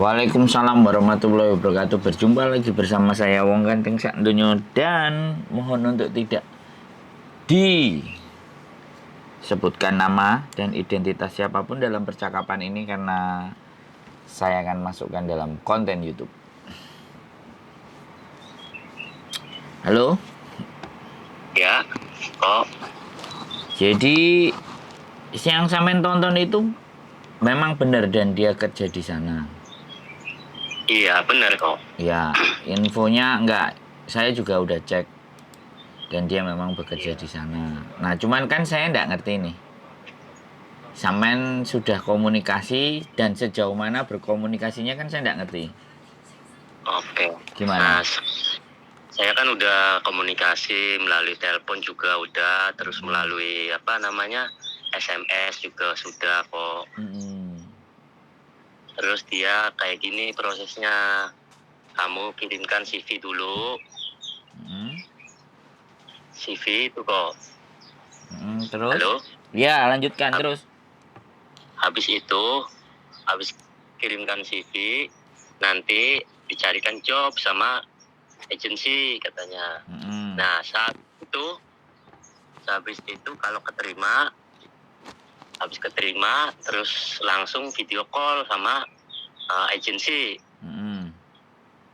Waalaikumsalam warahmatullahi wabarakatuh. Berjumpa lagi bersama saya Wong Ganteng Sak Donya, dan mohon untuk tidak disebutkan nama dan identitas siapapun dalam percakapan ini karena saya akan masukkan dalam konten YouTube. Halo? Ya, kok. Jadi yang sampean tonton itu memang benar dan dia kerja di sana. Iya, benar kok. Ya, infonya enggak. Saya juga udah cek dan dia memang bekerja Iya. di sana. Nah, cuman kan saya enggak ngerti nih. Sampean sudah komunikasi dan sejauh mana berkomunikasinya kan saya enggak ngerti. Oke. Gimana? Nah, saya kan udah komunikasi melalui telepon juga udah, terus melalui SMS juga sudah kok. Mm-mm. Terus dia kayak gini prosesnya. Kamu kirimkan CV dulu. Mm-mm. CV itu kok. Terus? Halo? Ya, lanjutkan Hab- terus. habis kirimkan CV, nanti dicarikan job sama agensi katanya. Mm-mm. Nah, habis itu kalau habis keterima terus langsung video call sama agensi. Mm-mm.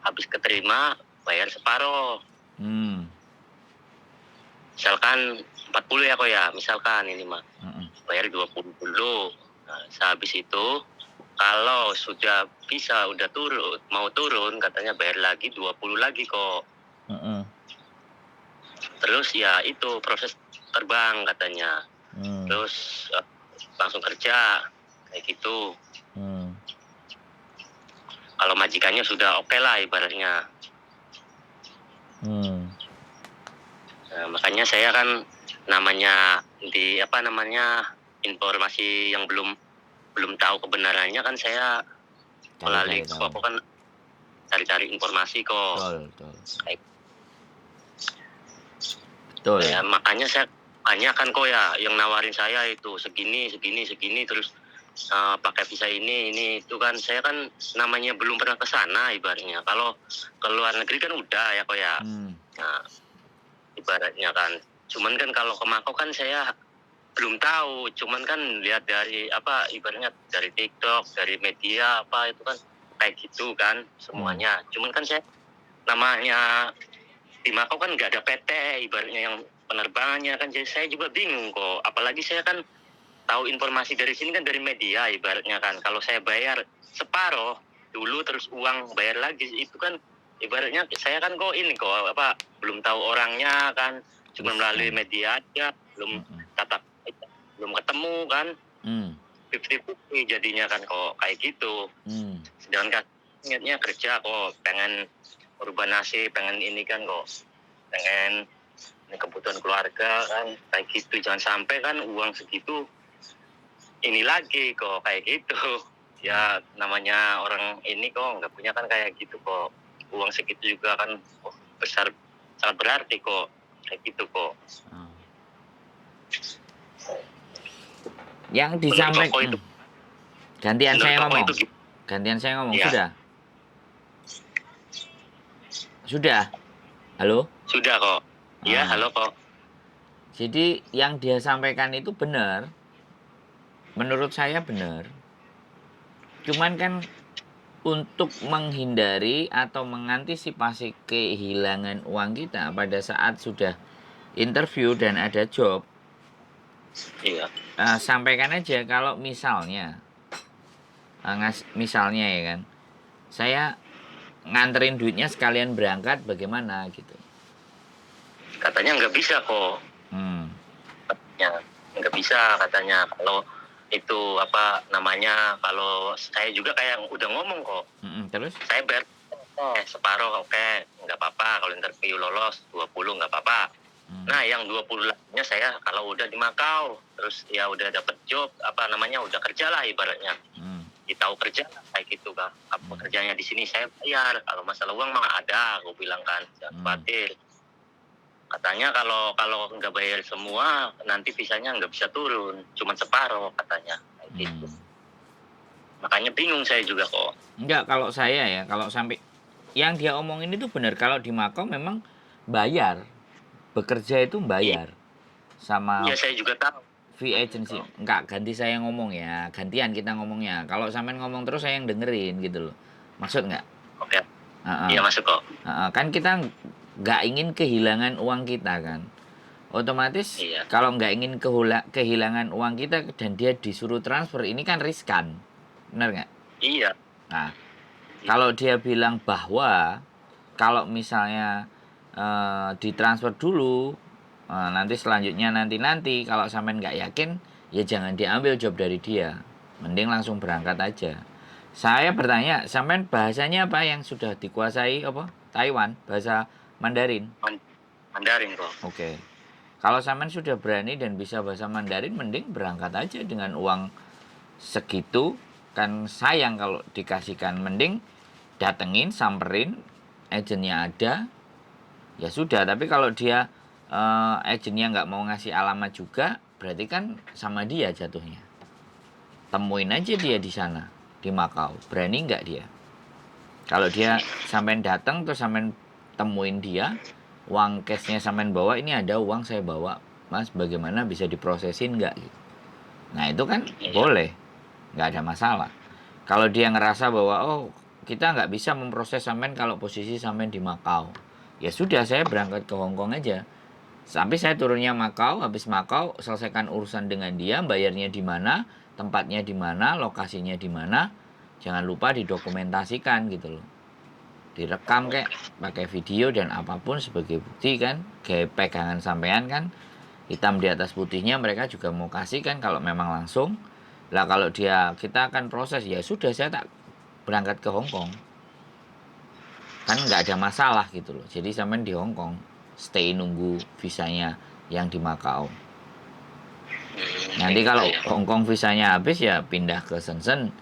Habis keterima bayar separuh. Mm. Misalkan 40 ya kok ya, misalkan ini mah. Mm-mm. Bayar 20 dulu. Nah, habis itu kalau sudah bisa udah mau turun katanya bayar lagi 20 lagi kok. Mm-mm. Terus ya itu proses terbang katanya. Mm. Terus langsung kerja kayak gitu. Mm. Kalau majikannya sudah oke lah ibaratnya. Mm. Nah, makanya saya kan namanya informasi yang belum tahu kebenarannya kan saya melalui Cari-cari tahu. kok kan cari-cari informasi kok. Betul. Kayak, Betul. ya, makanya saya tanyakan kok ya yang nawarin saya itu segini terus pakai visa ini itu kan saya kan namanya belum pernah ke sana ibaratnya. Kalau ke luar negeri kan udah ya kok ya. Nah, ibaratnya kan. Cuman kan kalau ke Makau kan saya belum tahu. Cuman kan lihat dari ibaratnya dari TikTok, dari media itu kan kayak gitu kan semuanya. Cuman kan saya namanya di Makau kan nggak ada PT ibaratnya yang penerbangannya kan, jadi saya juga bingung kok. Apalagi saya kan tahu informasi dari sini kan dari media ibaratnya kan. Kalau saya bayar separuh dulu terus uang bayar lagi itu kan ibaratnya saya kan kok belum tahu orangnya kan, cuma melalui media aja, tatap belum ketemu kan. 50-50 jadinya kan kok kayak gitu. Sedangkan niatnya kerja kok, pengen merubah nasib, pengen ini kan kok, pengen ini kebutuhan keluarga kan kayak gitu. Jangan sampai kan uang segitu ini lagi kok kayak gitu. Ya namanya orang ini kok nggak punya kan kayak gitu kok. Uang segitu juga kan besar, sangat berarti kok kayak gitu kok. Yang disampaikan gantian saya ngomong. Ya. Sudah. Halo? Sudah kok. Ya, halo kok. Jadi yang dia sampaikan itu benar. Menurut saya benar. Cuman kan untuk menghindari atau mengantisipasi kehilangan uang kita pada saat sudah interview dan ada job. Iya. Sampaikan aja kalau misalnya ya kan, saya nganterin duitnya sekalian berangkat bagaimana gitu. Katanya nggak bisa kok. Katanya nggak bisa katanya. Kalau itu kalau saya juga kayak udah ngomong kok. Terus? Saya bayar separuh oke, nggak apa-apa. Kalau interview lolos 20 nggak apa-apa. Nah yang 20 lainnya saya kalau udah di Makau, terus ya udah dapet job, udah kerja lah ibaratnya. Tahu kerja kayak gitu kan. Kerjanya di sini saya bayar. Kalau masalah uang mah ada, aku bilang kan, jangan khawatir. Katanya kalau nggak bayar semua nanti visanya nggak bisa turun, cuma separuh katanya kayak gitu. Makanya bingung saya juga kok. Enggak, kalau saya ya, kalau sampai yang dia omongin itu benar. Kalau di Makau memang bayar, bekerja itu bayar sama Iya saya juga tahu. fee agency. Enggak, ganti saya ngomong ya, gantian kita ngomongnya. Kalau sampean ngomong terus saya yang dengerin gitu loh. Maksud nggak? Oke. Heeh. Iya masuk kok. Kan kita nggak ingin kehilangan uang kita kan. Otomatis Iya. kalau nggak ingin kehilangan uang kita dan dia disuruh transfer, ini kan riskan. Benar nggak? Iya. Nah, kalau dia bilang bahwa kalau misalnya ditransfer dulu, nanti selanjutnya nanti kalau sampean nggak yakin, ya jangan diambil job dari dia. Mending langsung berangkat aja. Saya bertanya, sampean bahasanya apa yang sudah dikuasai apa? Taiwan, bahasa Mandarin. Mandarin kok. Oke. Kalau sampean sudah berani dan bisa bahasa Mandarin, mending berangkat aja dengan uang segitu. Kan sayang kalau dikasihkan, mending datengin, samperin, agennya ada, ya sudah. Tapi kalau dia agennya nggak mau ngasih alamat juga, berarti kan sama dia jatuhnya. Temuin aja dia di sana, di Makau. Berani nggak dia? Kalau dia sampein datang terus sampein temuin dia, uang cashnya sampein bawa, ini ada uang saya bawa, mas, bagaimana bisa diprosesin nggak? Nah itu kan boleh, nggak ada masalah. Kalau dia ngerasa bahwa oh kita nggak bisa memproses sampean kalau posisi sampean di Makau, ya sudah saya berangkat ke Hong Kong aja. Sampai saya turunnya Makau, habis Makau selesaikan urusan dengan dia, bayarnya di mana, tempatnya di mana, lokasinya di mana. Jangan lupa didokumentasikan gitu loh. Direkam kayak pakai video dan apapun sebagai bukti kan, kayak pegangan sampean kan. Hitam di atas putihnya mereka juga mau kasih kan kalau memang langsung. Lah kalau dia kita akan proses, ya sudah saya tak berangkat ke Hong Kong. Kan nggak ada masalah gitu loh. Jadi sampean di Hong Kong stay nunggu visanya yang di Makau. Nanti kalau Hong Kong visanya habis ya pindah ke Shenzhen,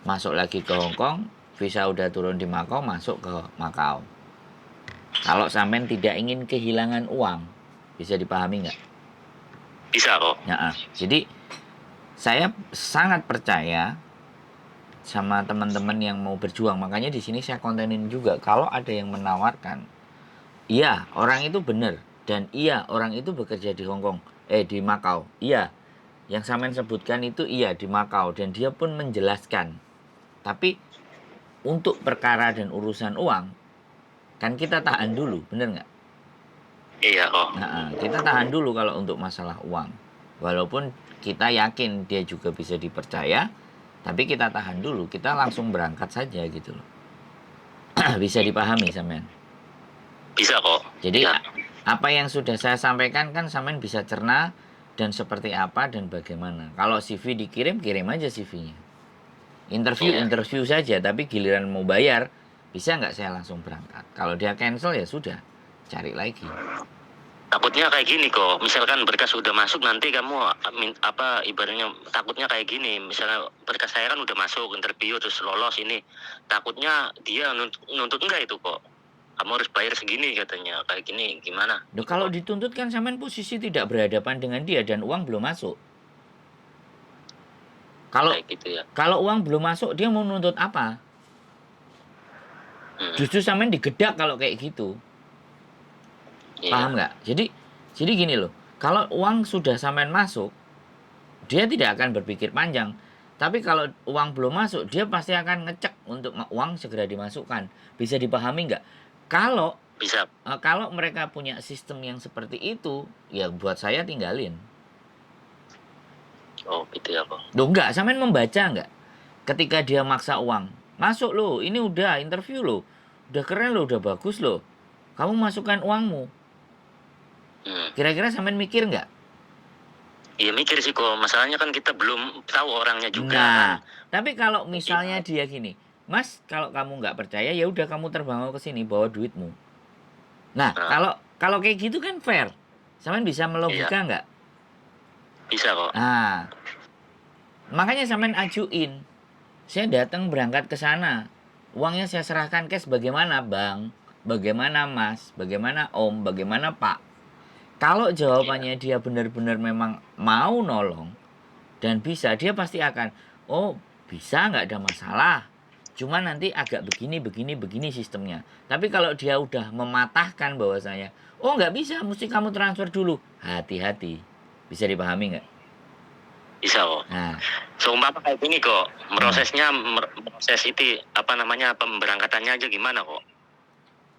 masuk lagi ke Hong Kong, visa udah turun di Makau, masuk ke Makau. Kalau sampean tidak ingin kehilangan uang, bisa dipahami nggak? Bisa kok. Nah, jadi saya sangat percaya sama teman-teman yang mau berjuang. Makanya di sini saya kontenin juga kalau ada yang menawarkan, iya orang itu benar dan iya orang itu bekerja di Hong Kong, di Makau. Iya, yang sampean sebutkan itu iya di Makau dan dia pun menjelaskan. Tapi untuk perkara dan urusan uang kan kita tahan dulu, bener nggak? Iya kok. Nah, kita tahan dulu kalau untuk masalah uang. Walaupun kita yakin dia juga bisa dipercaya, tapi kita tahan dulu, kita langsung berangkat saja gitu loh. Bisa dipahami sampean? Bisa kok. Jadi Ya. apa yang sudah saya sampaikan kan sampean bisa cerna dan seperti apa dan bagaimana. Kalau CV dikirim, kirim aja CV-nya. Interview saja, tapi giliran mau bayar, bisa nggak saya langsung berangkat? Kalau dia cancel ya sudah, cari lagi. Takutnya kayak gini kok, misalkan berkas udah masuk nanti kamu ibaratnya takutnya kayak gini, misalnya berkas saya kan udah masuk interview terus lolos ini, takutnya dia nuntut enggak itu kok, kamu harus bayar segini katanya, kayak gini gimana? Duh, kalau dituntut kan sampean posisi tidak berhadapan dengan dia dan uang belum masuk. Kalau Kayak gitu ya. kalau uang belum masuk dia mau nuntut apa? Justru sampean digedak kalau kayak gitu. Iya. Paham nggak? Jadi gini loh, kalau uang sudah sampean masuk, dia tidak akan berpikir panjang. Tapi kalau uang belum masuk, dia pasti akan ngecek untuk uang segera dimasukkan. Bisa dipahami nggak? Kalau Bisa. kalau mereka punya sistem yang seperti itu, ya buat saya tinggalin. Oh gitu ya kok. Loh enggak, sampean membaca nggak? Ketika dia maksa uang, masuk loh, ini udah interview loh, udah keren loh, udah bagus loh, kamu masukkan uangmu. Kira-kira sampean mikir nggak? Iya mikir sih kok, masalahnya kan kita belum tahu orangnya juga. Nah, tapi kalau misalnya dia gini, Mas, kalau kamu nggak percaya ya udah kamu terbang ke sini bawa duitmu. Nah, kalau kayak gitu kan fair. Sampean bisa melogika nggak? Bisa kok. Nah, makanya sampean ajuin. Saya datang berangkat ke sana. Uangnya saya serahkan cash, bagaimana Bang? Bagaimana Mas? Bagaimana Om? Bagaimana Pak? Kalau jawabannya dia benar-benar memang mau nolong dan bisa, dia pasti akan, oh bisa, nggak ada masalah. Cuma nanti agak begini sistemnya. Tapi kalau dia udah mematahkan bahwasanya, oh nggak bisa, mesti kamu transfer dulu. Hati-hati. Bisa dipahami nggak? Bisa kok. Nah, Seumpama kayak gini kok, Nah. proses itu apa namanya pemberangkatannya aja gimana kok?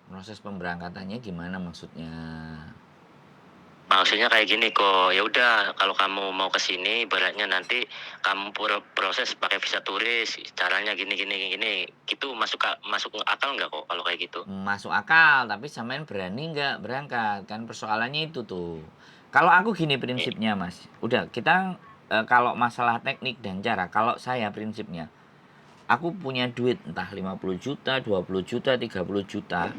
proses pemberangkatannya gimana maksudnya? Maksudnya kayak gini kok, ya udah kalau kamu mau ke sini, ibaratnya nanti kamu proses pakai visa turis, caranya gini, gitu masuk akal nggak kok kalau kayak gitu? Masuk akal, tapi sampean berani nggak berangkat? Kan persoalannya itu tuh. Kalau aku gini prinsipnya, Mas. Udah, kita kalau masalah teknik dan cara, kalau saya prinsipnya, aku punya duit entah 50 juta, 20 juta, 30 juta,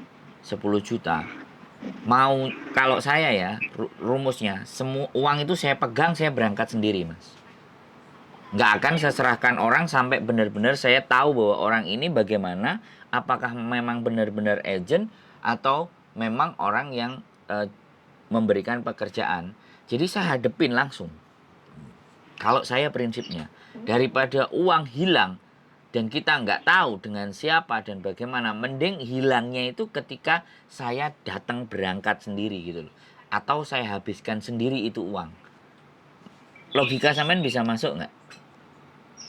10 juta. Mau kalau saya ya, rumusnya, semua uang itu saya pegang, saya berangkat sendiri, Mas. Nggak akan saya serahkan orang sampai benar-benar saya tahu bahwa orang ini bagaimana, apakah memang benar-benar agent atau memang orang yang memberikan pekerjaan. Jadi saya hadepin langsung. Kalau saya prinsipnya, daripada uang hilang dan kita nggak tahu dengan siapa dan bagaimana, mending hilangnya itu ketika saya datang berangkat sendiri gitu loh. Atau saya habiskan sendiri itu uang. Logika sampean bisa masuk nggak?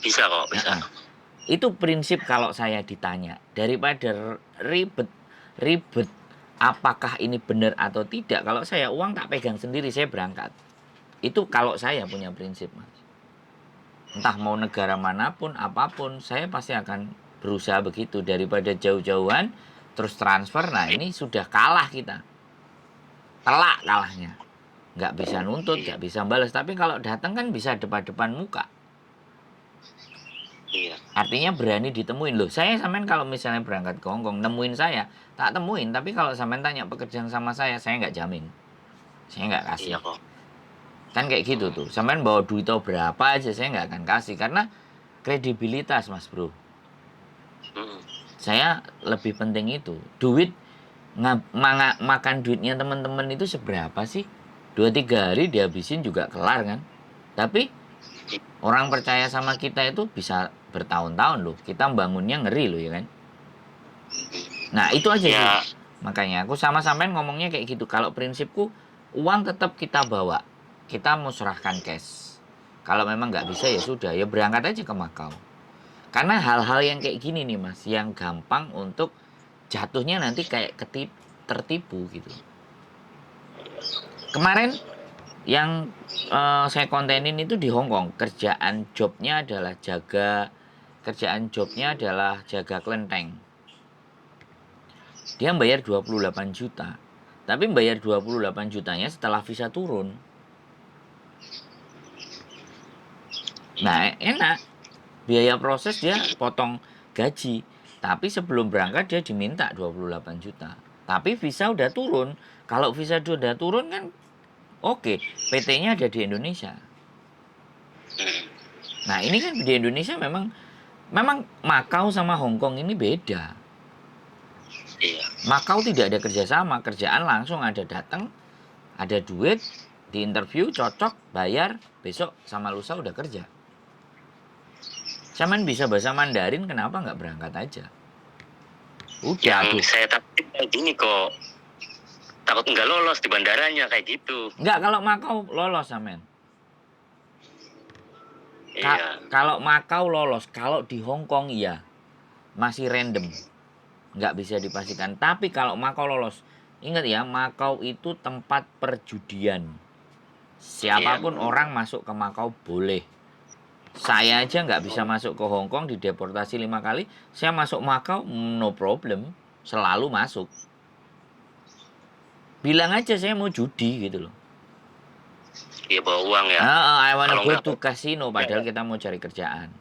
Bisa kok, bisa. Nah, itu prinsip kalau saya ditanya. Daripada ribet apakah ini benar atau tidak. Kalau saya uang tak pegang sendiri, saya berangkat. Itu kalau saya punya prinsip, Mas. Entah mau negara manapun, apapun, saya pasti akan berusaha begitu. Daripada jauh-jauhan, terus transfer, nah ini sudah kalah kita. Telak kalahnya. Nggak bisa nuntut, nggak bisa balas. Tapi kalau datang kan bisa depan-depan muka. Iya. Artinya berani ditemuin loh. Saya sampean kalau misalnya berangkat ke Hongkong, nemuin saya, tak temuin. Tapi kalau sampean tanya pekerjaan sama saya nggak jamin. Saya nggak kasih. Iya kok. Kan kayak gitu tuh. Sampean bawa duit tau berapa aja, saya nggak akan kasih. Karena kredibilitas, Mas Bro. Saya lebih penting itu. Duit, makan duitnya teman-teman itu seberapa sih? 2-3 hari dihabisin juga kelar kan. Tapi orang percaya sama kita itu bisa bertahun-tahun loh. Kita bangunnya ngeri loh ya kan. Nah itu aja sih. Makanya aku sama sampean ngomongnya kayak gitu. Kalau prinsipku uang tetap kita bawa. Kita mau serahkan cash. Kalau memang nggak bisa ya sudah. Ya berangkat aja ke Makau. Karena hal-hal yang kayak gini nih Mas. Yang gampang untuk jatuhnya nanti kayak tertipu gitu. Kemarin yang saya kontenin itu di Hongkong. Kerjaan jobnya adalah jaga kelenteng. Dia bayar 28 juta. Tapi bayar 28 jutanya setelah visa turun. Nah, enak. Biaya proses dia potong gaji. Tapi sebelum berangkat dia diminta 28 juta. Tapi visa udah turun. Kalau visa udah turun kan oke, PT-nya ada di Indonesia. Nah, ini kan di Indonesia memang Makau sama Hongkong ini beda. Iya. Makau tidak ada kerjasama, kerjaan langsung ada datang, ada duit, di interview cocok, bayar, besok sama lusa udah kerja. Cuman bisa bahasa Mandarin, kenapa nggak berangkat aja? Udah. Yang saya takut kayak gini kok, takut nggak lolos di bandaranya kayak gitu. Nggak, kalau Makau lolos Samen. Iya. Kalau Makau lolos, kalau di Hongkong iya masih random, nggak bisa dipastikan. Tapi kalau Makau lolos, ingat ya, Makau itu tempat perjudian. Siapapun orang masuk ke Makau boleh. Saya aja nggak bisa masuk ke Hongkong, dideportasi 5 kali. Saya masuk Makau no problem, selalu masuk. Bilang aja saya mau judi gitu loh. Iya, bawa uang ya. I wanna go to casino, padahal kita mau cari kerjaan.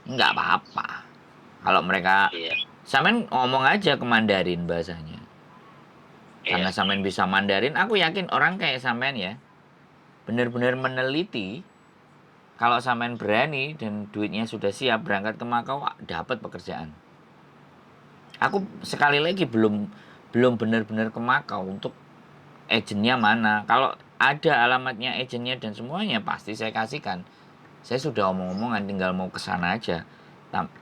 Nggak apa-apa. Kalau mereka, Samen ngomong aja ke Mandarin bahasanya. Karena Samen bisa Mandarin, aku yakin orang kayak Samen ya, benar-benar meneliti. Kalau Samen berani dan duitnya sudah siap berangkat ke Makau, dapat pekerjaan. Aku sekali lagi belum benar-benar ke Makau untuk agennya mana. Kalau ada alamatnya agennya dan semuanya pasti saya kasihkan. Saya sudah omong-omongan, tinggal mau ke sana aja.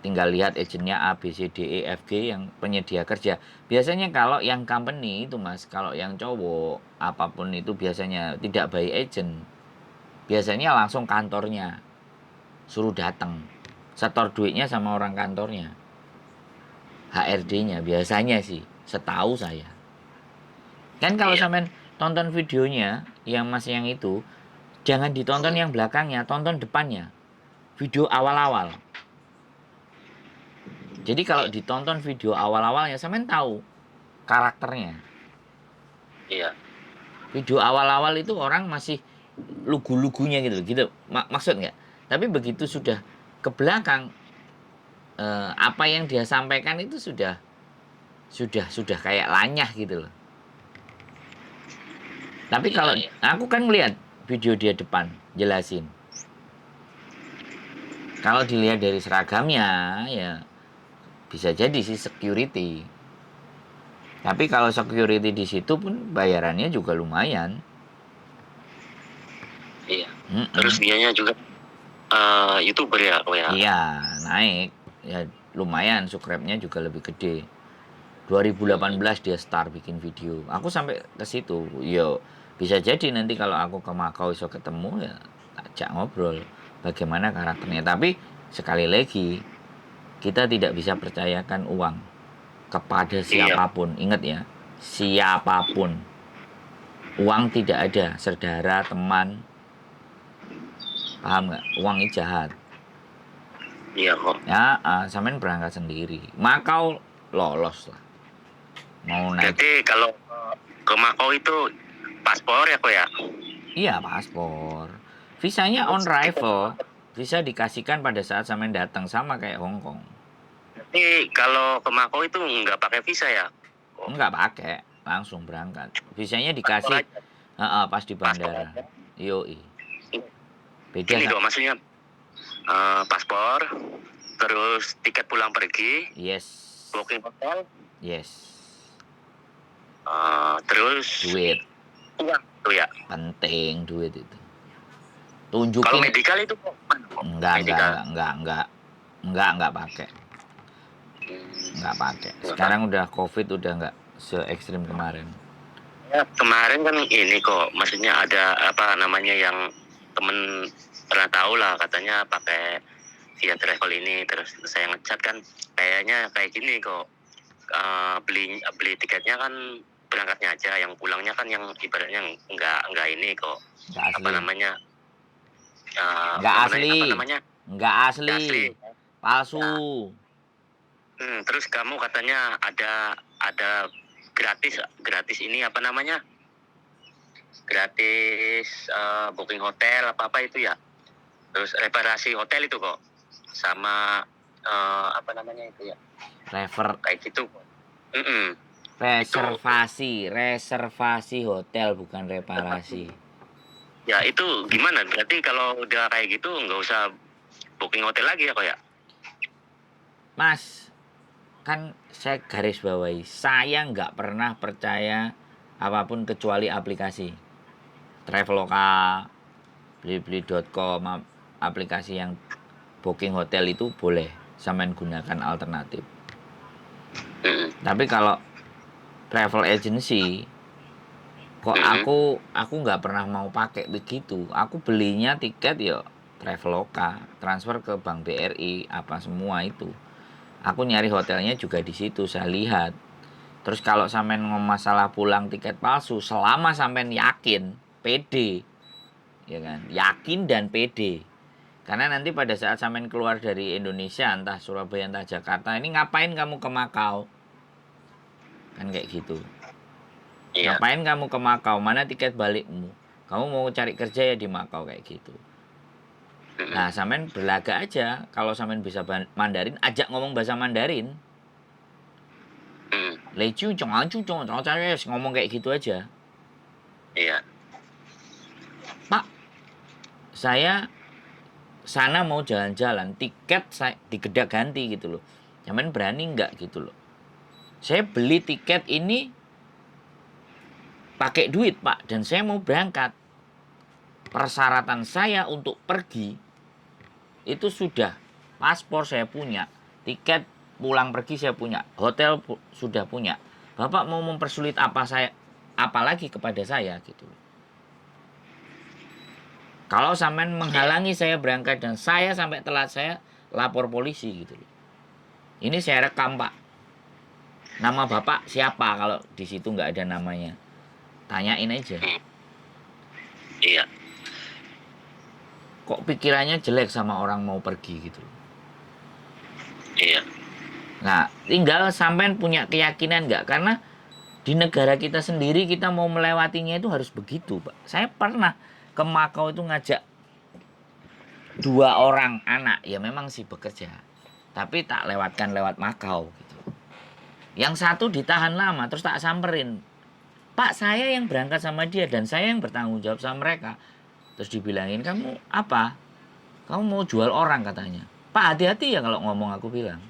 Tinggal lihat agentnya A, B, C, D, E, F, G yang penyedia kerja. Biasanya kalau yang company itu mas, kalau yang cowok apapun itu biasanya tidak by agent. Biasanya langsung kantornya, suruh datang, setor duitnya sama orang kantornya, HRD-nya biasanya sih, setahu saya. Kan kalau Iya. sampean tonton videonya yang mas yang itu, jangan ditonton yang belakangnya, tonton depannya. Video awal-awal. Jadi kalau Iya. ditonton video awal-awalnya, sampean tahu karakternya. Iya. Video awal-awal itu orang masih lugu-lugunya gitu, gitu. Maksud nggak? Tapi begitu sudah ke belakang, apa yang dia sampaikan itu sudah kayak lanyah gitu loh. Tapi Iya. kalau Iya. aku kan melihat video dia depan jelasin. Kalau dilihat dari seragamnya ya bisa jadi sih security. Tapi kalau security di situ pun bayarannya juga lumayan. Iya. Terus Mm-mm. dianya juga YouTuber ya, oh ya. Iya, naik. Ya lumayan, subscribe-nya juga lebih gede. 2018 dia start bikin video. Aku sampai ke situ. Yo, bisa jadi nanti kalau aku ke Makau iso ketemu ya ajak ngobrol bagaimana karakternya. Tapi sekali lagi kita tidak bisa percayakan uang kepada Iya. siapapun. Ingat ya, siapapun. Uang tidak ada, saudara, teman, paham nggak? Uang ini jahat. Iya kok. Ya, sampean berangkat sendiri. Makau lolos lah. Mau naik, Berarti kalau ke Makau itu paspor ya kok ya. iya paspor. Visanya on Terus tiket. arrival. Bisa dikasihkan pada saat sampean datang sama kayak Hong Kong. Berarti kalau ke Makau itu nggak pakai visa ya? Oh, Enggak pakai, langsung berangkat. Visanya paspor dikasih aja. pas di Paspor bandara. aja. Yoi. Beda Gini sa dong maksudnya paspor, terus tiket pulang pergi, yes. booking hotel, Yes. terus Duit uang tuh ya. penting duit itu. Kalau Tunjukin medical itu kok mana kok? enggak enggak Medical. enggak enggak enggak enggak pakai. Enggak pakai. Enggak. Sekarang udah Covid udah enggak se ekstrim kemarin. Ya, kemarin kan ini kok, maksudnya ada apa namanya yang temen pernah tahu lah katanya pakai via travel ini, terus saya ngechat kan kayaknya kayak gini kok. Beli beli tiketnya kan berangkatnya aja, yang pulangnya kan yang ibaratnya nggak ini kok, Enggak apa asli. namanya Enggak apa asli. namanya Enggak nggak asli asli. Palsu. ya. Terus kamu katanya ada gratis gratis ini apa namanya gratis booking hotel apa apa itu ya, terus reparasi hotel itu kok, sama apa namanya itu ya Refer kayak gitu kok. Mm-mm. Itu reservasi hotel bukan reparasi. ya itu gimana? Berarti kalau udah kayak gitu nggak usah booking hotel lagi ya kok ya? Mas, kan saya garis bawahi, saya nggak pernah percaya apapun kecuali aplikasi. Traveloka, blibli.com, aplikasi yang booking hotel itu boleh sampean gunakan alternatif. Mm-mm. Tapi kalau travel agency kok Mm-mm. aku nggak pernah mau pakai begitu. Aku belinya tiket ya Traveloka, transfer ke Bank BRI, apa semua itu. Aku nyari hotelnya juga di situ, saya lihat. Terus kalau sampean ngomong masalah pulang tiket palsu, selama sampean yakin, pede, ya kan? Yakin dan pede. Karena nanti pada saat sampean keluar dari Indonesia, entah Surabaya, entah Jakarta, ini ngapain kamu ke Makau? Kan kayak gitu. Iya. Ngapain kamu ke Makau? Mana tiket balikmu? Kamu mau cari kerja ya di Makau kayak gitu. Mm-mm. Nah, sampean berlagak aja. Kalau sampean bisa Mandarin, ajak ngomong bahasa Mandarin. Mm. Lecu, ngomong kayak gitu aja. Iya. Pak, saya sana mau jalan-jalan, tiket saya digedak ganti gitu loh. Sampean berani nggak gitu loh? Saya beli tiket ini pakai duit, Pak, dan saya mau berangkat. Persyaratan saya untuk pergi itu sudah, paspor saya punya, tiket pulang pergi saya punya, hotel sudah punya. Bapak mau mempersulit apalagi kepada saya gitu. Kalau sampean menghalangi saya berangkat dan saya sampai telat, saya lapor polisi gitu. Ini saya rekam, Pak. Nama Bapak siapa kalau di situ nggak ada namanya? Tanyain aja. Iya. Kok pikirannya jelek sama orang mau pergi gitu. Iya. Nah, tinggal sampean punya keyakinan nggak? Karena di negara kita sendiri kita mau melewatinya itu harus begitu, Pak. Saya pernah ke Makau itu ngajak 2 orang anak, ya memang sih bekerja, tapi tak lewatkan lewat Makau gitu. Yang satu ditahan lama, terus tak samperin. Pak, saya yang berangkat sama dia dan saya yang bertanggung jawab sama mereka. Terus dibilangin, kamu apa? Kamu mau jual orang katanya. Pak, hati-hati ya kalau ngomong, aku bilang.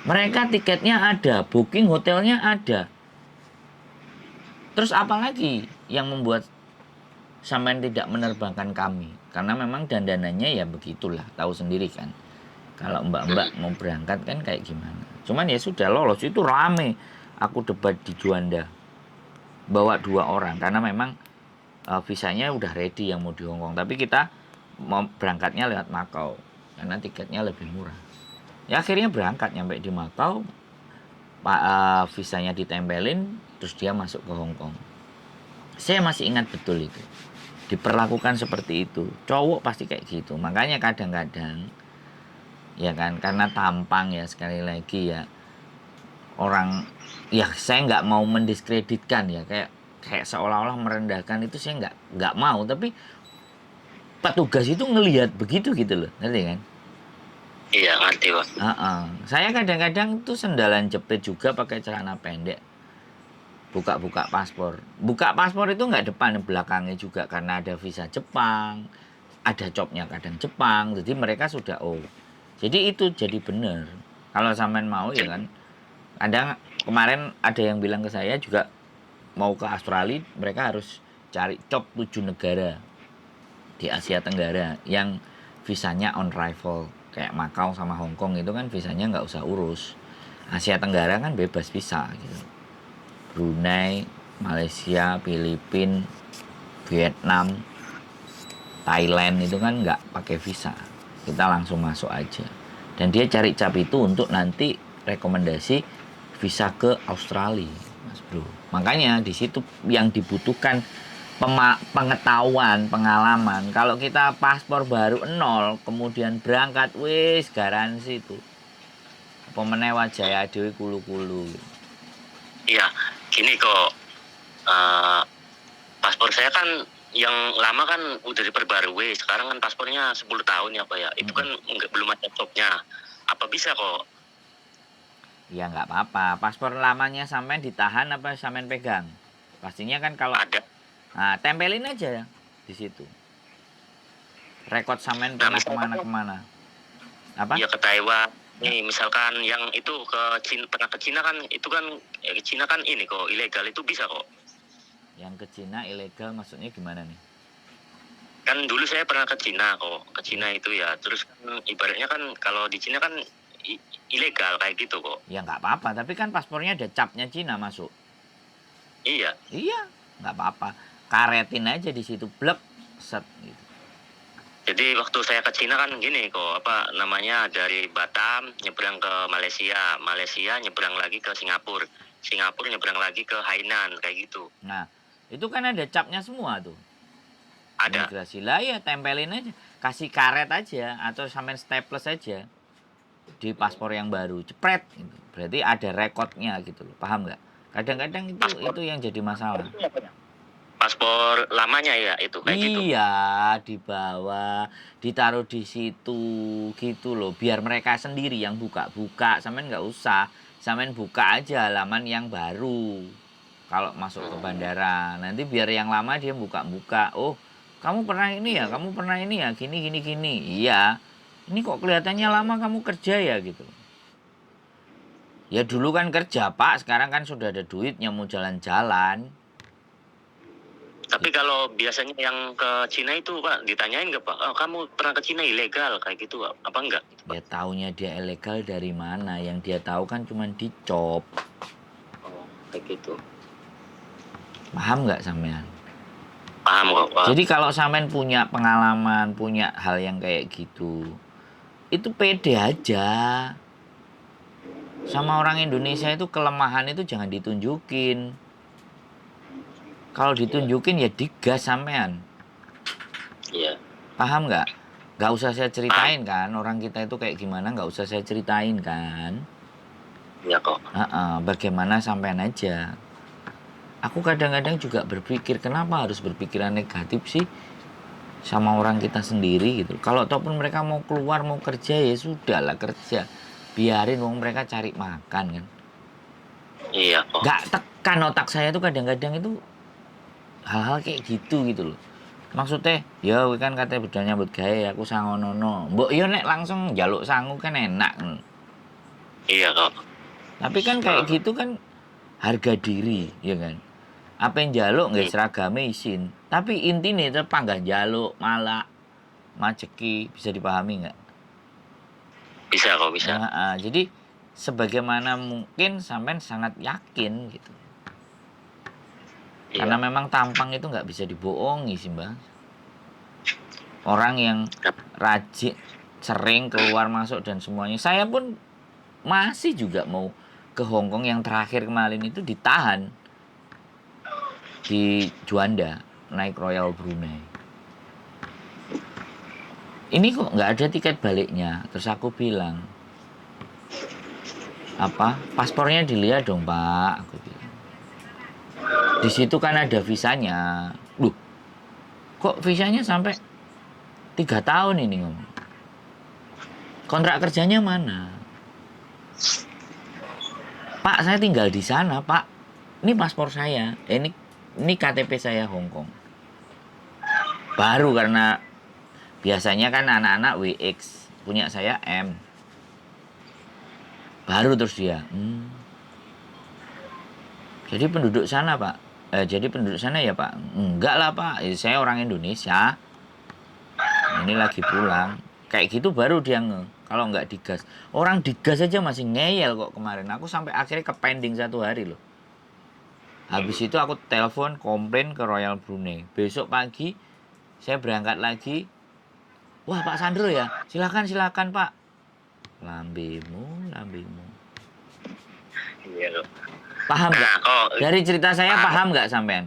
Mereka tiketnya ada, booking hotelnya ada. Terus apalagi yang membuat sampean tidak menerbangkan kami? Karena memang dandanannya ya begitulah, tahu sendiri kan. Kalau mbak-mbak mau berangkat kan kayak gimana. Cuman ya sudah, lolos, itu rame. Aku debat di Juanda. Bawa 2 orang karena memang visanya udah ready yang mau di Hongkong. Tapi kita mau berangkatnya lewat Makau karena tiketnya lebih murah. Ya akhirnya berangkat, nyampe di Makau, visanya ditempelin, terus dia masuk ke Hongkong. Saya masih ingat betul itu. Diperlakukan seperti itu. Cowok pasti kayak gitu. Makanya kadang-kadang ya kan, karena tampang ya, sekali lagi ya, orang, ya saya nggak mau mendiskreditkan ya, kayak seolah-olah merendahkan itu, saya nggak mau, tapi petugas itu ngelihat begitu gitu loh, ngerti kan? Iya, ngerti, Pak. Saya kadang-kadang tuh sendalan jepit juga pakai celana pendek, buka-buka paspor. Buka paspor itu nggak depan, belakangnya juga, karena ada visa Jepang, ada copnya kadang Jepang, jadi mereka sudah jadi itu jadi bener. Kalau sampean mau ya kan, kadang kemarin ada yang bilang ke saya juga mau ke Australia, mereka harus cari top 7 negara di Asia Tenggara yang visanya on arrival. Kayak Makau sama Hong Kong itu kan visanya nggak usah urus. Asia Tenggara kan bebas visa gitu. Brunei, Malaysia, Filipina, Vietnam, Thailand itu kan nggak pakai visa. Kita langsung masuk aja. Dan dia cari cap itu untuk nanti rekomendasi visa ke Australia, Mas Bro. Makanya di situ yang dibutuhkan pengetahuan, pengalaman. Kalau kita paspor baru 0, kemudian berangkat, wis garansi itu. Apa meneh wajah dhewe kulu-kulu. Iya, gini kok, paspor saya kan yang lama kan udah diperbarui. Sekarang kan paspornya 10 tahun ya, Pak ya. Itu kan belum ada stopnya. Apa bisa kok? Ya nggak apa-apa. Paspor lamanya sampean ditahan apa sampean pegang? Pastinya kan kalau Ada. nah, tempelin aja ya di situ. Rekod sampean pernah kemana-kemana. Apa? Iya, ke Taiwan. Nih, misalkan yang itu pernah ke Cina kan, itu kan ke Cina kan ini kok ilegal, itu bisa kok. Yang ke Cina ilegal maksudnya gimana nih? Kan dulu saya pernah ke Cina kok, ke Cina itu ya. Terus kan ibaratnya kan kalau di Cina kan ilegal kayak gitu kok. Ya nggak apa-apa, tapi kan paspornya ada capnya Cina masuk. Iya. Iya, nggak apa-apa. Karetin aja di situ, blek, set gitu. Jadi waktu saya ke Cina kan gini kok, apa namanya, dari Batam nyebrang ke Malaysia, Malaysia nyebrang lagi ke Singapura, Singapura nyebrang lagi ke Hainan kayak gitu. Nah, itu kan ada capnya semua tuh. Ada. Imigrasi lah ya, tempelin aja, kasih karet aja atau sampai staples aja di paspor yang baru, cepret gitu. Berarti ada rekodnya gitu loh, paham nggak? Kadang-kadang itu yang jadi masalah. Paspor lamanya ya itu kayak gitu. Iya, dibawa, ditaruh di situ gitu loh, biar mereka sendiri yang buka-buka, sampean nggak usah, sampean buka aja halaman yang baru. Kalau masuk ke bandara, nanti biar yang lama dia buka-buka. Oh, kamu pernah ini ya, kamu pernah ini ya, gini gini gini. Iya, ini kok kelihatannya lama kamu kerja ya gitu. Ya dulu kan kerja Pak, sekarang kan sudah ada duitnya mau jalan-jalan. Tapi kalau biasanya yang ke Cina itu Pak, ditanyain nggak Pak, oh, kamu pernah ke Cina ilegal kayak gitu Pak? Apa enggak? Ya taunya dia ilegal dari mana? Yang dia tahu kan cuma dicop. Oh, kayak gitu. Paham nggak sampean? Paham kok Pak. Jadi kalau sampean punya pengalaman, punya hal yang kayak gitu, itu pede aja. Sama orang Indonesia itu kelemahan itu jangan ditunjukin. Kalau ditunjukin ya digas sampean. Iya. Paham nggak? Nggak usah saya ceritain kan, orang kita itu kayak gimana nggak usah saya ceritain kan. Iya kok. Bagaimana sampean aja. Aku kadang-kadang juga berpikir kenapa harus berpikiran negatif sih sama orang kita sendiri gitu. Kalau ataupun mereka mau keluar mau kerja ya sudahlah kerja. Biarin wong mereka cari makan kan. Iya kok. Nggak tekan otak saya tuh kadang-kadang itu hal-hal kayak gitu loh. Maksudnya ya kan katanya budal nyambut gawe aku sangonono. Mbok yo nek langsung njaluk sangu kan enak. Iya kok. Tapi kan kayak gitu kan harga diri ya kan. Apa yang njaluk nggak seragame isin. Tapi intinya itu panggah njaluk malah majeki bisa dipahami nggak? Bisa kok, bisa. Jadi sebagaimana mungkin sampean sangat yakin gitu. Iya. Karena memang tampang itu nggak bisa dibohongi sih mbak. Orang yang rajin, sering keluar masuk dan semuanya. Saya pun masih juga mau ke Hong Kong yang terakhir kemarin itu ditahan di Juanda naik Royal Brunei. Ini kok nggak ada tiket baliknya. Terus aku bilang, apa paspornya dilihat dong pak, aku bilang. Di situ kan ada visanya. Loh, kok visanya sampai 3 tahun ini ngomong. Kontrak kerjanya mana? Pak, saya tinggal di sana, Pak. Ini paspor saya. Ini KTP saya Hong Kong. Baru karena biasanya kan anak-anak WX, punya saya M. Baru terus dia. Jadi penduduk sana, Pak. Jadi penduduk sana ya, Pak. Enggak lah, Pak. Saya orang Indonesia. Ini lagi pulang. Kayak gitu baru dia kalau nggak digas. Orang digas aja masih ngeyel kok kemarin. Aku sampai akhirnya ke pending 1 hari loh. Habis itu aku telepon komplain ke Royal Brunei. Besok pagi saya berangkat lagi. Wah Pak Sandro ya, silakan Pak. Lambemu. Iya loh. Paham nggak? Dari cerita saya paham nggak sampean?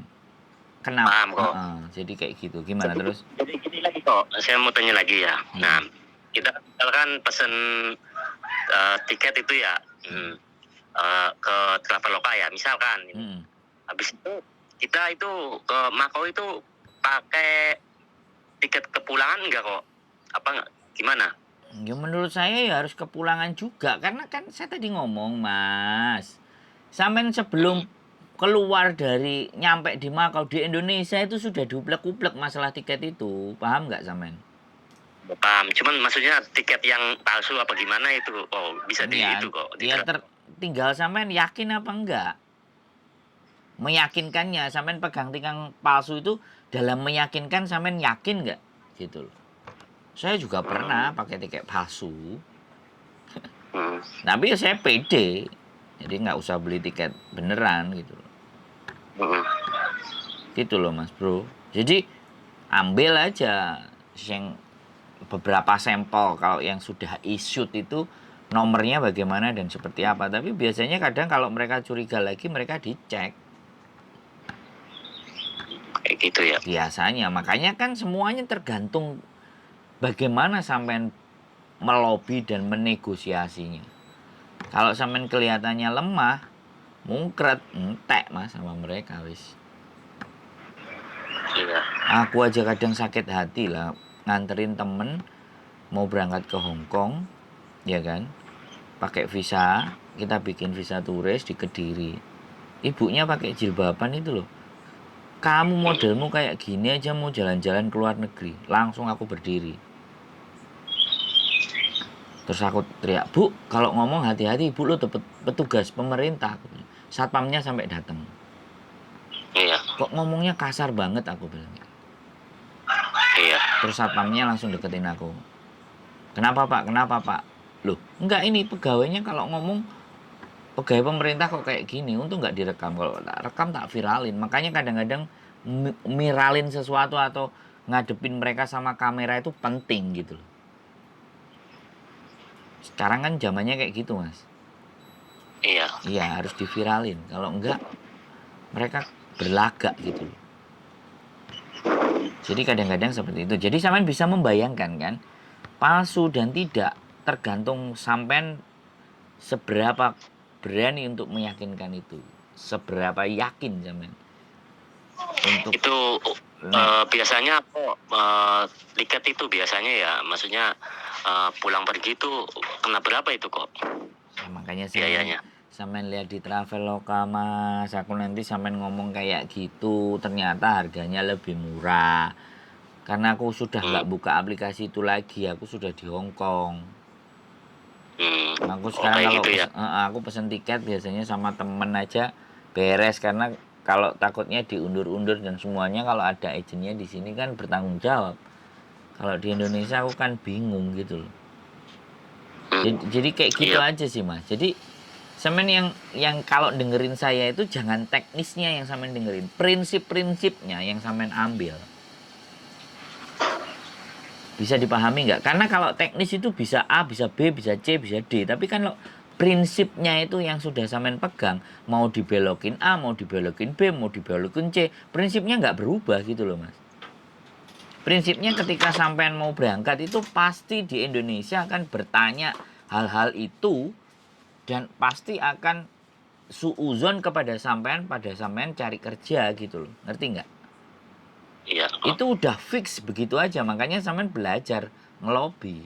Kenapa? Paham kok. Jadi kayak gitu. Gimana terus? Jadi gini lagi kok, saya mau tanya lagi ya. Nah, kita misalkan pesen tiket itu ya ke Traveloka ya, misalkan. Habis itu kita itu ke Makau itu pakai tiket kepulangan enggak kok? Apa enggak? Gimana? Ya menurut saya ya harus kepulangan juga. Karena kan saya tadi ngomong mas. Sampai sebelum keluar dari nyampe di Makau di Indonesia itu sudah diuplek-uplek masalah tiket itu. Paham nggak sampean? Paham. Cuman maksudnya tiket yang palsu apa gimana itu? Oh bisa Ya, itu kok. ya tinggal sampean yakin apa enggak. Meyakinkannya sampean pegang tiket palsu itu dalam meyakinkan sampean yakin nggak gitu loh. Saya juga pernah pakai tiket palsu. Tapi ya saya pede. Jadi nggak usah beli tiket beneran gitu loh. Gitu loh mas bro. Jadi ambil aja yang beberapa sampel. Kalau yang sudah issued itu nomornya bagaimana dan seperti apa. Tapi biasanya kadang kalau mereka curiga lagi mereka dicek. Kayak gitu ya. Biasanya. Makanya kan semuanya tergantung bagaimana sampean melobi dan menegosiasinya. Kalau sampean kelihatannya lemah, mungkret, entek mas sama mereka wis. Iya. Aku aja kadang sakit hati lah nganterin temen mau berangkat ke Hong Kong, ya kan? Pakai visa, kita bikin visa turis di Kediri. Ibunya pakai jilbaban itu loh. Kamu modelmu kayak gini aja mau jalan-jalan ke luar negeri, langsung aku berdiri. Terus aku teriak, Bu, kalau ngomong hati-hati, Bu, lo petugas pemerintah. Satpamnya sampai datang. Iya. kok ngomongnya kasar banget, aku bilang. Iya. Terus satpamnya langsung deketin aku. Kenapa Pak? Kenapa Pak? Loh, enggak, ini pegawainya kalau ngomong pegawai pemerintah kok kayak gini, untung nggak direkam. Kalau tak rekam tak viralin. Makanya kadang-kadang miralin sesuatu atau ngadepin mereka sama kamera itu penting gitu loh. Sekarang kan zamannya kayak gitu, Mas. Iya. Iya, harus diviralin. Kalau enggak, mereka berlagak gitu loh. Jadi kadang-kadang seperti itu. Jadi sampean bisa membayangkan kan, palsu dan tidak tergantung sampean seberapa berani untuk meyakinkan itu. Seberapa yakin sampean untuk Itu nek. biasanya kok tiket itu biasanya ya, maksudnya pulang pergi itu kena berapa itu kok Ya, makanya biayanya? sampean lihat di Traveloka, Mas. Aku nanti sampean ngomong kayak gitu, ternyata harganya lebih murah. Karena aku sudah nggak buka aplikasi itu lagi, aku sudah di Hong Kong. Aku Oh, sekarang kayak kalau gitu ya. aku pesen tiket biasanya sama temen aja beres, karena kalau takutnya diundur-undur dan semuanya, kalau ada agennya di sini kan bertanggung jawab. Kalau di Indonesia aku kan bingung gitu loh. Jadi kayak gitu Iya. aja sih, Mas. Jadi semen yang kalau dengerin saya itu jangan teknisnya yang semen dengerin, prinsip-prinsipnya yang semen ambil. Bisa dipahami nggak? Karena kalau teknis itu bisa A, bisa B, bisa C, bisa D. Tapi kan prinsipnya itu yang sudah sampean pegang, mau dibelokin A, mau dibelokin B, mau dibelokin C, prinsipnya nggak berubah gitu loh, Mas. Prinsipnya ketika sampean mau berangkat itu pasti di Indonesia akan bertanya hal-hal itu, dan pasti akan suuzon kepada sampean pada sampean cari kerja gitu loh. Ngerti nggak? Iya. Itu udah fix begitu aja, makanya sampean belajar ngelobi.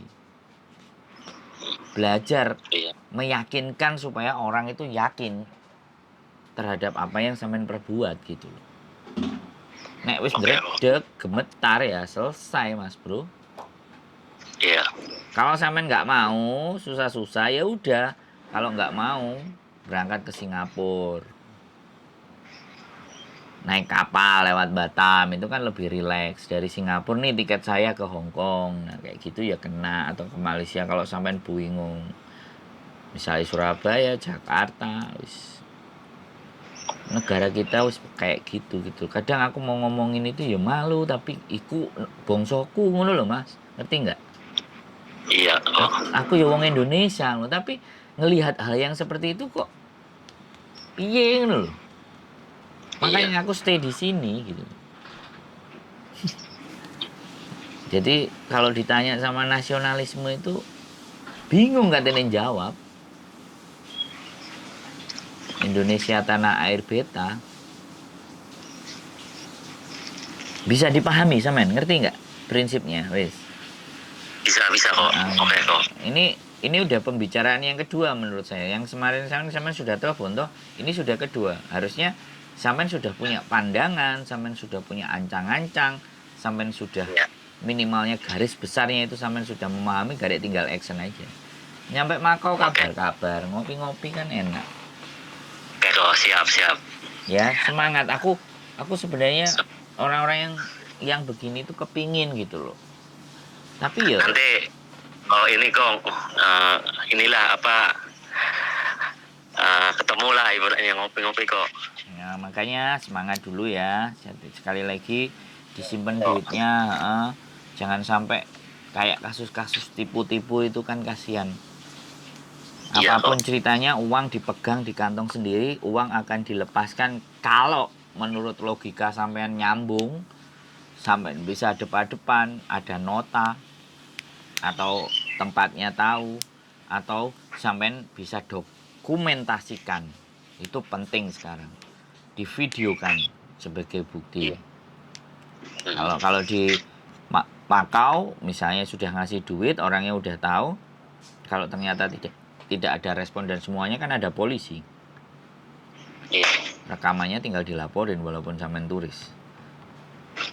Belajar Iya. meyakinkan supaya orang itu yakin terhadap apa yang sampean perbuat gitu loh. Nek wis Oke. ndredeg, gemetar ya selesai, Mas Bro. Iya. Kalau sampean nggak mau, susah-susah ya udah. Kalau nggak mau, berangkat ke Singapura. Naik kapal lewat Batam itu kan lebih rileks. Dari Singapura nih tiket saya ke Hong Kong. Nah, kayak gitu ya kena, atau ke Malaysia kalau sampean bingung. Misalnya Surabaya, Jakarta, wis negara kita wis kayak gitu. Kadang aku mau ngomongin itu ya malu, tapi iku bongsoku ngono loh, Mas. Ngerti nggak? Iya. Aku ya wong Indonesia loh, tapi ngelihat hal yang seperti itu kok piye ngono loh. Iya. Makanya aku stay di sini gitu. Jadi kalau ditanya sama nasionalisme itu bingung katanya jawab. Indonesia tanah air beta. Bisa dipahami sampean, ngerti nggak prinsipnya, wes? Bisa kok. Oke kok. Ini udah pembicaraan yang kedua menurut saya. Yang kemarin sampean sudah telepon toh, ini sudah kedua. Harusnya sampean sudah punya pandangan, sampean sudah punya ancang-ancang, sampean sudah Iya. minimalnya garis besarnya itu sampean sudah memahami, gak tinggal action aja. Nyampe Makau kabar-kabar, ngopi-ngopi kan enak. Oke kok, siap. Ya, semangat. Aku sebenarnya orang-orang yang begini tuh kepingin gitu loh. Tapi ya Nanti ini kok inilah apa ketemulah ibaratnya ngopi-ngopi kok. ya, makanya semangat dulu ya. Sekali lagi disimpan duitnya, jangan sampai kayak kasus-kasus tipu-tipu itu kan kasihan. Iya Apapun kok. ceritanya, uang dipegang di kantong sendiri, uang akan dilepaskan kalau menurut logika sampean nyambung, sampean bisa depan-depan, ada nota, atau tempatnya tahu, atau sampean bisa dokumentasikan. Itu penting sekarang. Divideokan sebagai bukti. Kalau di Makau misalnya sudah ngasih duit, orangnya udah tahu, kalau ternyata tidak ada respon dan semuanya kan ada polisi. Iya. Rekamannya tinggal dilaporin walaupun sampean turis.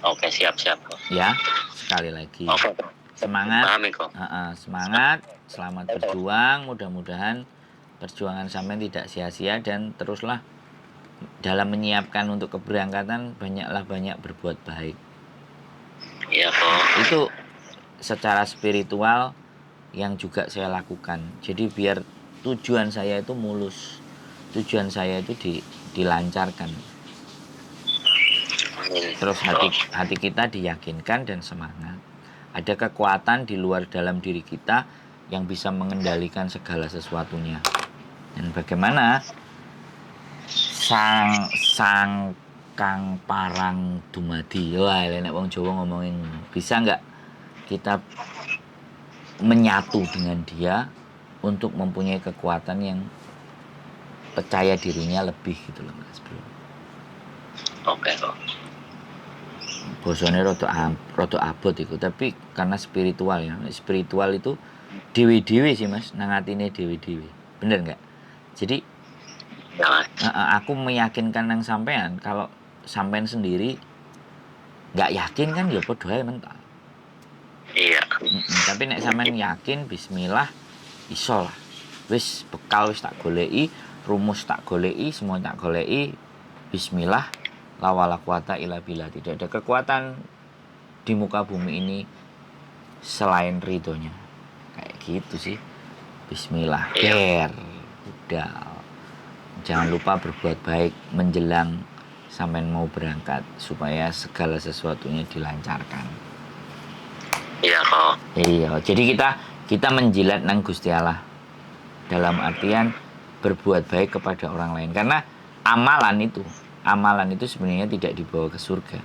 Oke, siap. Ya, sekali lagi. Oke. Semangat. Pahami kok. Semangat, selamat berjuang, mudah-mudahan perjuangan sampean tidak sia-sia dan teruslah dalam menyiapkan untuk keberangkatan banyak berbuat baik. Iya kok. Itu secara spiritual yang juga saya lakukan. Jadi biar tujuan saya itu mulus, tujuan saya itu dilancarkan. Terus hati kita diyakinkan dan semangat. Ada kekuatan di luar dalam diri kita yang bisa mengendalikan segala sesuatunya. Dan bagaimana sang kang parang dumadi. Wah, nek wong Jawa ngomongin, bisa nggak kita menyatu dengan dia untuk mempunyai kekuatan yang percaya dirinya lebih gitu loh Mas Bro. Oke kok. Bosone rada abot iku, tapi karena spiritual ya. Spiritual itu dewe-dewe sih Mas, nang atine dewe-dewe. Bener nggak? Jadi aku meyakinkan nang sampean, kalau sampean sendiri nggak yakin kan ya padha ae mental. Iya. Tapi nek sampean yakin, bismillah, iso lah. Wis bekal wis tak goleki, rumus tak goleki, semua tak goleki. Bismillah, la wala quwata illa billah. Tidak ada kekuatan di muka bumi ini selain ridhonya. Kayak gitu sih. Bismillah, ker. Udah. Jangan lupa berbuat baik menjelang sampean mau berangkat supaya segala sesuatunya dilancarkan. Iya kok. Iya, jadi kita menjilat nang Gusti Allah. Dalam artian berbuat baik kepada orang lain. Karena amalan itu sebenarnya tidak dibawa ke surga.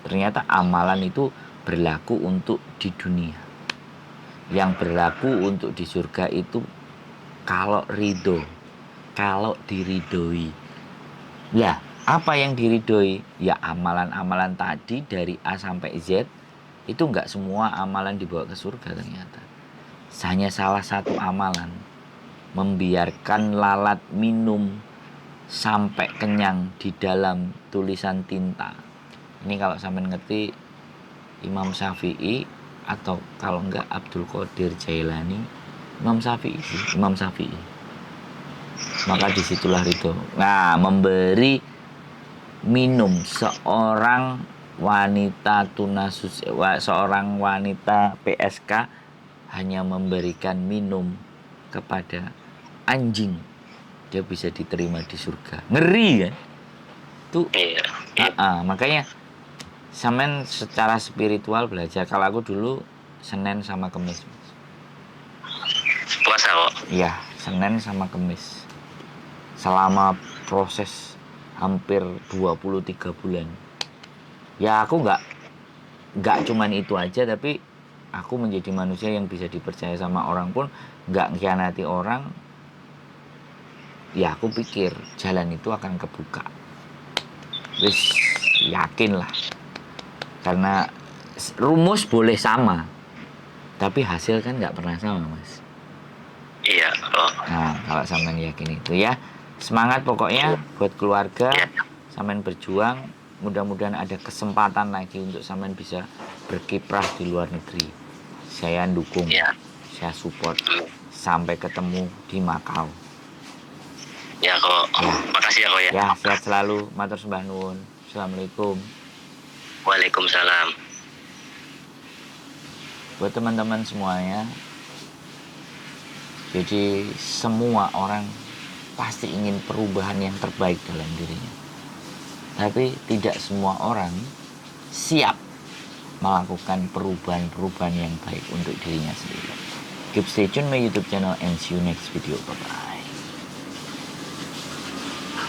Ternyata amalan itu berlaku untuk di dunia. Yang berlaku untuk di surga itu kalau ridho, kalau diridhoi. Ya, apa yang diridhoi? Ya amalan-amalan tadi dari A sampai Z. Itu enggak semua amalan dibawa ke surga ternyata. Hanya salah satu amalan, membiarkan lalat minum sampai kenyang di dalam tulisan tinta. Ini kalau sampean ngerti Imam Syafi'i, atau kalau enggak Abdul Qadir Jailani, Imam Syafi'i. Maka disitulah ridho. Nah, memberi minum seorang wanita tunasus, seorang wanita PSK hanya memberikan minum kepada anjing, dia bisa diterima di surga. Ngeri kan? Tuh. Makanya sampean secara spiritual belajar. Kalau aku dulu Senin sama Kamis. Puasa kok. Iya, Senin sama Kamis. Selama proses hampir 23 bulan. Ya aku nggak cuman itu aja, tapi aku menjadi manusia yang bisa dipercaya sama orang pun, nggak mengkhianati orang. Ya aku pikir jalan itu akan kebuka. Wis yakin lah. Karena rumus boleh sama, tapi hasil kan nggak pernah sama Mas. Iya. Oh. Nah kalau sampean yakin itu ya, semangat pokoknya buat keluarga. Sampean berjuang, mudah-mudahan ada kesempatan lagi untuk sampean bisa berkiprah di luar negeri. Saya dukung, saya support. Sampai ketemu di Makau. Ya kok. Ya. Makasih ya kok ya. Ya, sehat selalu. Matur sembah nuwun. Assalamualaikum. Waalaikumsalam. Buat teman-teman semuanya, jadi semua orang pasti ingin perubahan yang terbaik dalam dirinya. Tapi tidak semua orang siap melakukan perubahan-perubahan yang baik untuk dirinya sendiri. Keep stay tune my YouTube channel and see you next video. Bye-bye.